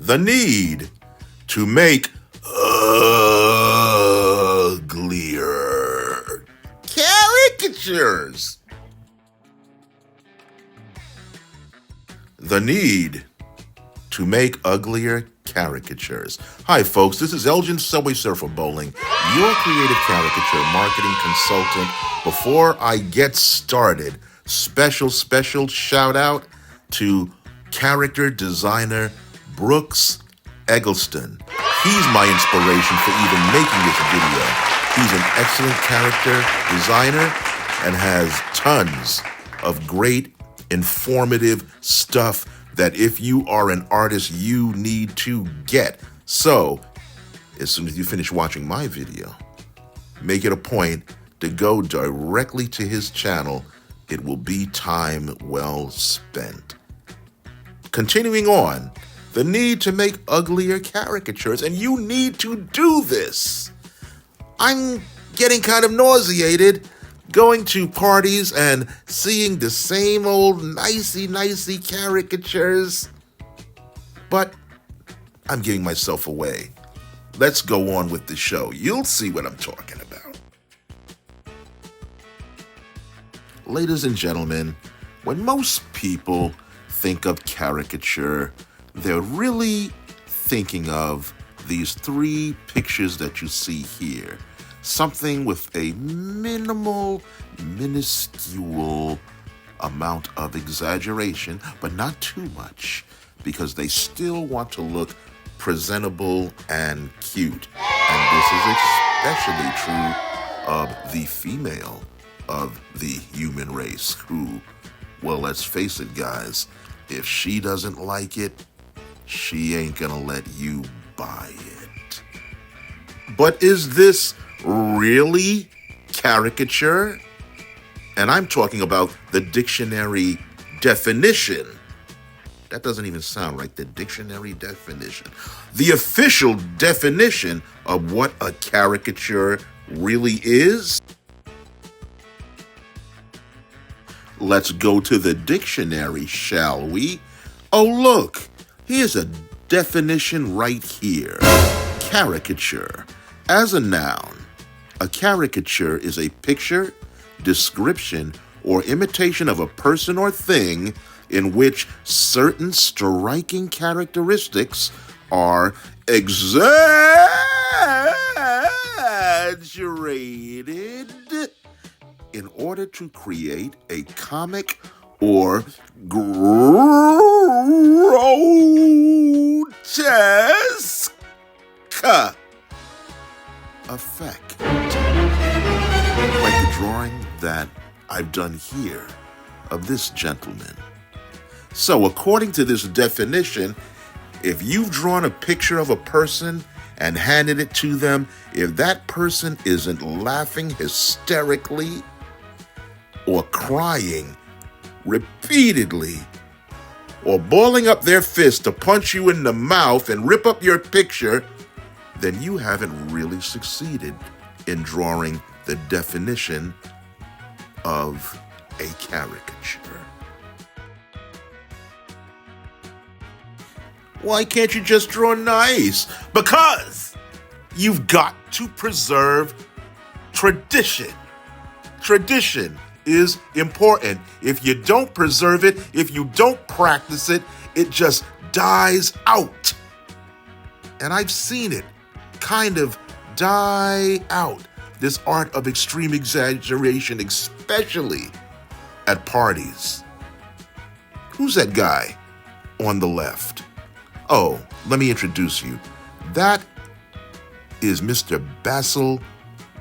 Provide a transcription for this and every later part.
the need to make uglier caricatures. The need to make uglier caricatures. Hi folks, this is Elgin Subway Surfer Bolling, your creative caricature marketing consultant. Before I get started, special shout out to character designer Brooks Eggleston. He's my inspiration for even making this video. He's an excellent character designer and has tons of great informative stuff that if you are an artist, you need to get. So, as soon as you finish watching my video, make it a point to go directly to his channel. It will be time well spent. Continuing on, the need to make uglier caricatures, and you need to do this. I'm getting kind of nauseated going to parties and seeing the same old nicey caricatures, but I'm giving myself away. Let's go on with the show. You'll see what I'm talking about. Ladies and gentlemen, when most people think of caricature, they're really thinking of these three pictures that you see here. Something with a minuscule amount of exaggeration, but not too much, because they still want to look presentable and cute. And this is especially true of the female of the human race who, well, let's face it, guys, if she doesn't like it, she ain't gonna let you buy it. But is this really caricature? And I'm talking about the dictionary definition. That doesn't even sound right, the dictionary definition. The official definition of what a caricature really is. Let's go to the dictionary, shall we? Oh, look, here's a definition right here. Caricature. As a noun, a caricature is a picture, description, or imitation of a person or thing in which certain striking characteristics are exaggerated in order to create a comic or grotesque effect. Like the drawing that I've done here of this gentleman. So according to this definition, if you've drawn a picture of a person and handed it to them, if that person isn't laughing hysterically or crying repeatedly or balling up their fist to punch you in the mouth and rip up your picture, then you haven't really succeeded in drawing the definition of a caricature. Why can't you just draw nice? Because you've got to preserve tradition. Tradition is important. If you don't preserve it, if you don't practice it, it just dies out. And I've seen it kind of die out. This art of extreme exaggeration, especially at parties. Who's that guy on the left? Oh, let me introduce you. That is Mr. Basil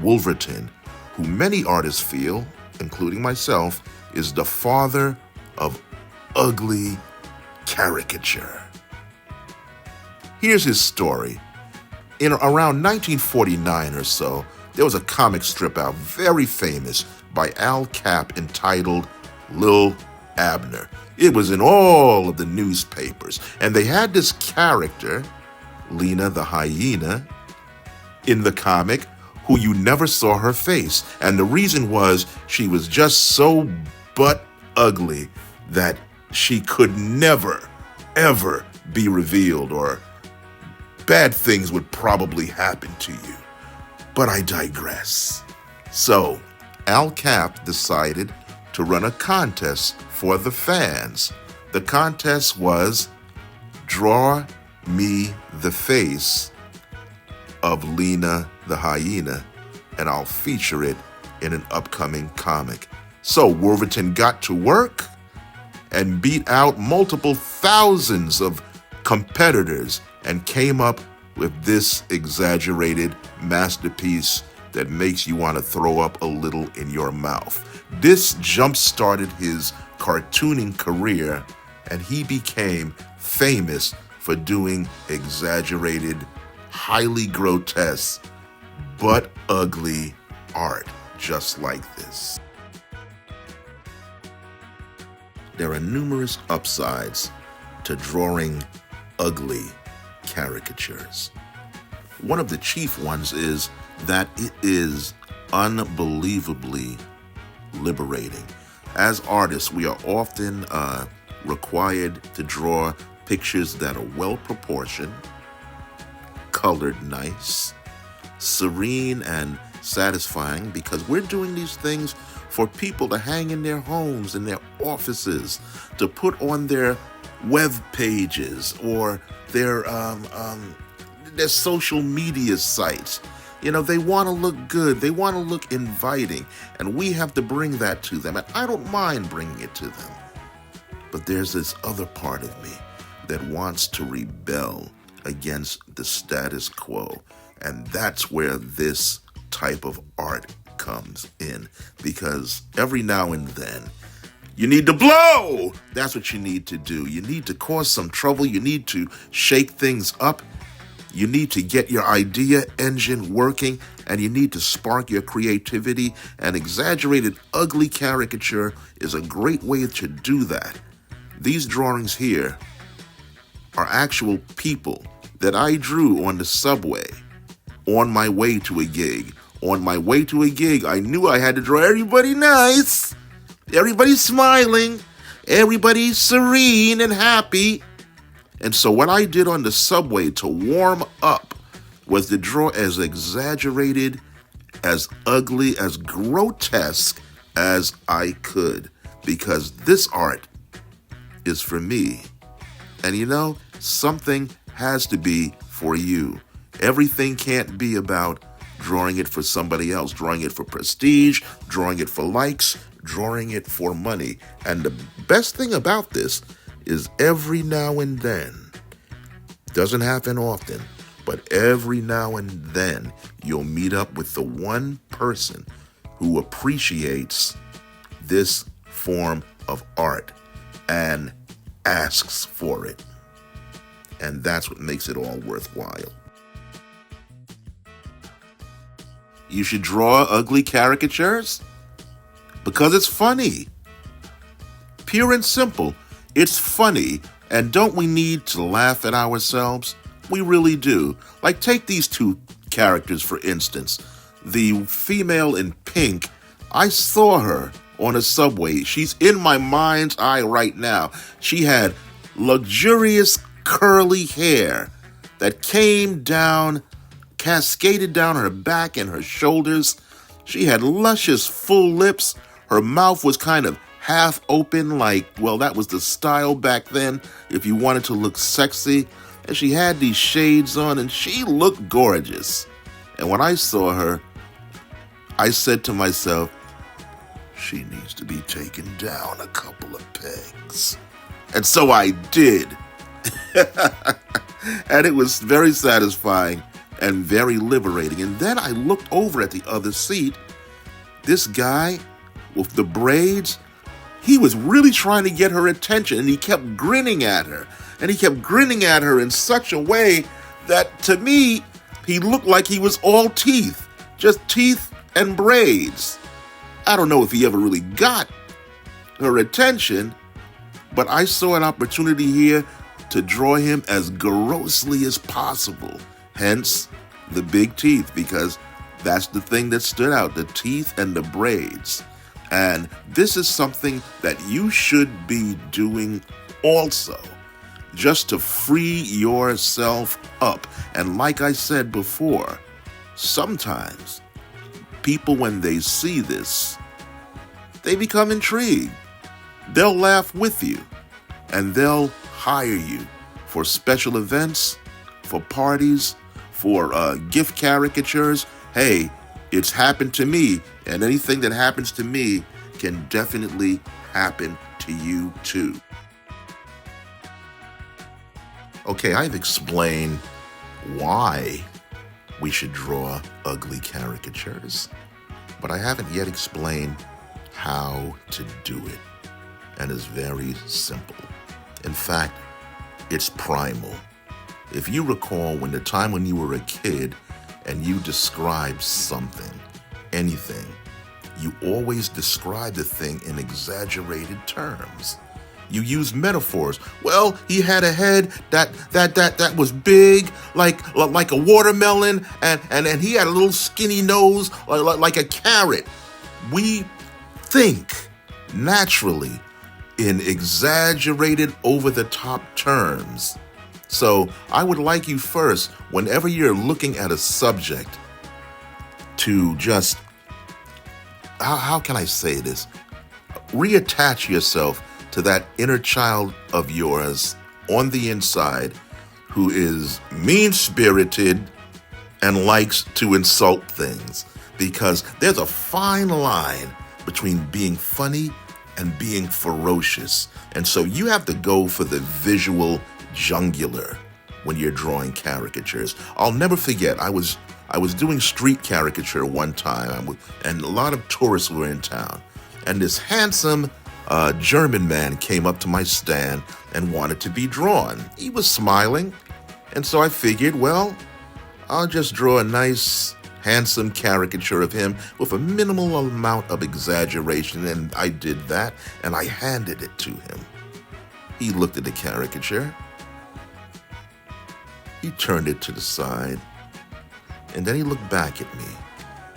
Wolverton, who many artists feel, including myself, is the father of ugly caricature. Here's his story. In around 1949 or so, there was a comic strip out, very famous, by Al Cap entitled Lil Abner. It was in all of the newspapers, and they had this character, Lena the hyena, in the comic, who you never saw her face. And the reason was she was just so butt ugly that she could never, ever be revealed or bad things would probably happen to you. But I digress. So, Al Cap decided to run a contest for the fans. The contest was draw me the face of Lena the hyena, and I'll feature it in an upcoming comic. So Wolverton got to work and beat out multiple thousands of competitors and came up with this exaggerated masterpiece that makes you want to throw up a little in your mouth. This jump-started his cartooning career, and he became famous for doing exaggerated, highly grotesque, but ugly art just like this. There are numerous upsides to drawing ugly caricatures. One of the chief ones is that it is unbelievably liberating. As artists, we are often required to draw pictures that are well proportioned, colored nice, serene and satisfying, because we're doing these things for people to hang in their homes, in their offices, to put on their web pages or their social media sites. You know, they want to look good. They want to look inviting. And we have to bring that to them. And I don't mind bringing it to them. But there's this other part of me that wants to rebel against the status quo. And that's where this type of art comes in. Because every now and then, you need to blow. That's what you need to do. You need to cause some trouble. You need to shake things up. You need to get your idea engine working, and you need to spark your creativity. An exaggerated, ugly caricature is a great way to do that. These drawings here are actual people that I drew on the subway on my way to a gig. On my way to a gig, I knew I had to draw everybody nice, everybody smiling, everybody serene and happy. And so what I did on the subway to warm up was to draw as exaggerated, as ugly, as grotesque as I could, because this art is for me. And you know, something has to be for you. Everything can't be about drawing it for somebody else, drawing it for prestige, drawing it for likes, drawing it for money. And the best thing about this is every now and then, doesn't happen often, but every now and then you'll meet up with the one person who appreciates this form of art and asks for it. And that's what makes it all worthwhile. You should draw ugly caricatures because it's funny. Pure and simple. It's funny, and don't we need to laugh at ourselves? We really do. Like, take these two characters, for instance. The female in pink, I saw her on a subway. She's in my mind's eye right now. She had luxurious curly hair that came down, cascaded down her back and her shoulders. She had luscious full lips. Her mouth was kind of half open, like, well, that was the style back then if you wanted to look sexy. And she had these shades on, and she looked gorgeous. And when I saw her, I said to myself, she needs to be taken down a couple of pegs. And so I did. And it was very satisfying and very liberating. And then I looked over at the other seat. This guy with the braids, he was really trying to get her attention, and he kept grinning at her. And he kept grinning at her in such a way that, to me, he looked like he was all teeth. Just teeth and braids. I don't know if he ever really got her attention, but I saw an opportunity here to draw him as grossly as possible. Hence, the big teeth, because that's the thing that stood out, the teeth and the braids. And this is something that you should be doing also. just to free yourself up. And like I said before, sometimes people, when they see this, they become intrigued. They'll laugh with you, and they'll hire you for special events, for parties, for gift caricatures. Hey, it's happened to me, and anything that happens to me can definitely happen to you too. Okay, I've explained why we should draw ugly caricatures, but I haven't yet explained how to do it. And it's very simple. In fact, it's primal. If you recall when the time when you were a kid and you described something, anything, you always describe the thing in exaggerated terms. You use metaphors. Well, he had a head that was big, like a watermelon, and he had a little skinny nose, like a carrot. We think naturally in exaggerated, over-the-top terms. So I would like you first, whenever you're looking at a subject, to just, how can I say this? Reattach yourself to that inner child of yours on the inside who is mean-spirited and likes to insult things. Because there's a fine line between being funny and being ferocious. And so you have to go for the visual jugular when you're drawing caricatures. I'll never forget, I was doing street caricature one time, and a lot of tourists were in town. And this handsome German man came up to my stand and wanted to be drawn. He was smiling, and so I figured, well, I'll just draw a nice, handsome caricature of him with a minimal amount of exaggeration, and I did that, and I handed it to him. He looked at the caricature. He turned it to the side, and then he looked back at me,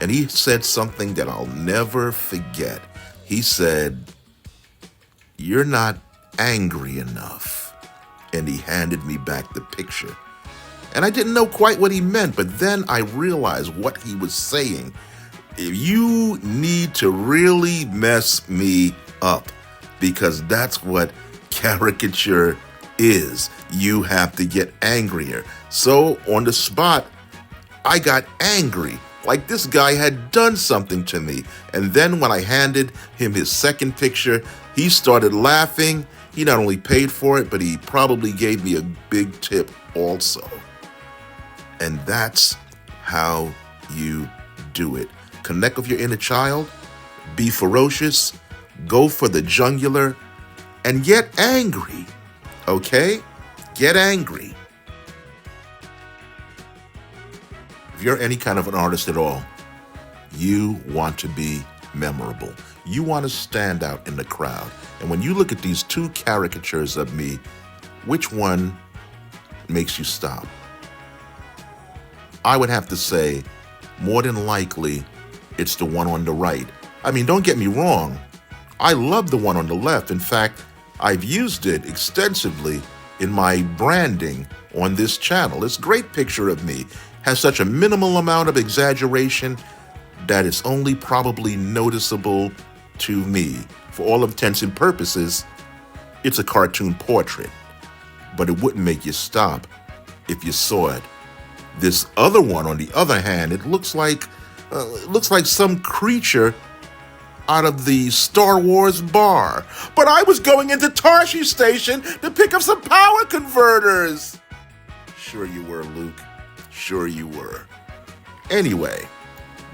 and he said something that I'll never forget. He said, "You're not angry enough." And he handed me back the picture. And I didn't know quite what he meant, but then I realized what he was saying. You need to really mess me up, because that's what caricature is. You have to get angrier. So on the spot, I got angry, like this guy had done something to me. And then when I handed him his second picture, he started laughing. He not only paid for it, but he probably gave me a big tip also. And that's how you do it. Connect with your inner child, be ferocious, go for the jugular, and get angry, okay? Get angry. If you're any kind of an artist at all, you want to be memorable. You want to stand out in the crowd. And when you look at these two caricatures of me, which one makes you stop? I would have to say, more than likely, it's the one on the right. I mean, don't get me wrong. I love the one on the left. In fact, I've used it extensively in my branding on this channel. This great picture of me has such a minimal amount of exaggeration that it's only probably noticeable to me. For all intents and purposes, it's a cartoon portrait, but it wouldn't make you stop if you saw it. This other one, on the other hand, it looks like some creature out of the Star Wars bar. But I was going into Tarshish Station to pick up some power converters. Sure you were, Luke. Sure you were. Anyway,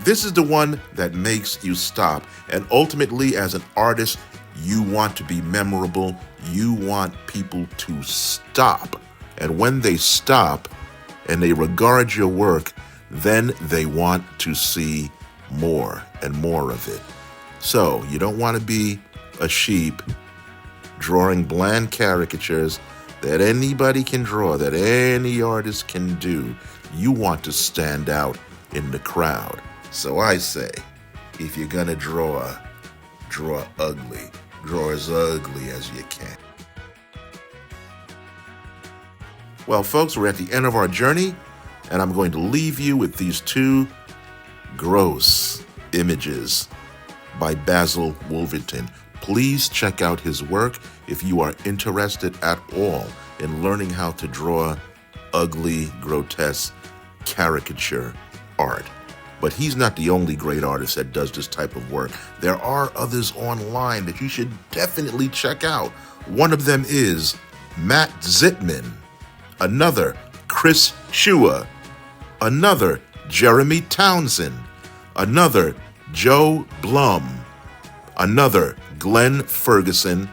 this is the one that makes you stop. And ultimately, as an artist, you want to be memorable. You want people to stop. And when they stop and they regard your work, then they want to see more and more of it. So you don't want to be a sheep drawing bland caricatures that anybody can draw, that any artist can do. You want to stand out in the crowd. So I say, if you're gonna draw ugly. Draw as ugly as you can. Well, folks, we're at the end of our journey, and I'm going to leave you with these two gross images by Basil Wolverton. Please check out his work if you are interested at all in learning how to draw ugly, grotesque caricature art. But he's not the only great artist that does this type of work. There are others online that you should definitely check out. One of them is Matt Zitman, another Chris Shua, another Jeremy Townsend, another Joe Blum, another Glenn Ferguson,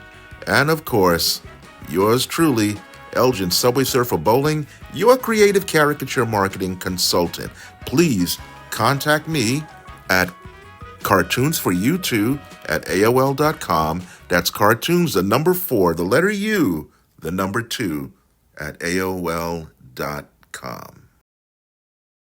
and of course, yours truly, Elgin Subway Surfer Bolling, your creative caricature marketing consultant. Please contact me at cartoonsforyou2@aol.com. That's cartoons, the number 4, the letter U, the number 2, at aol.com.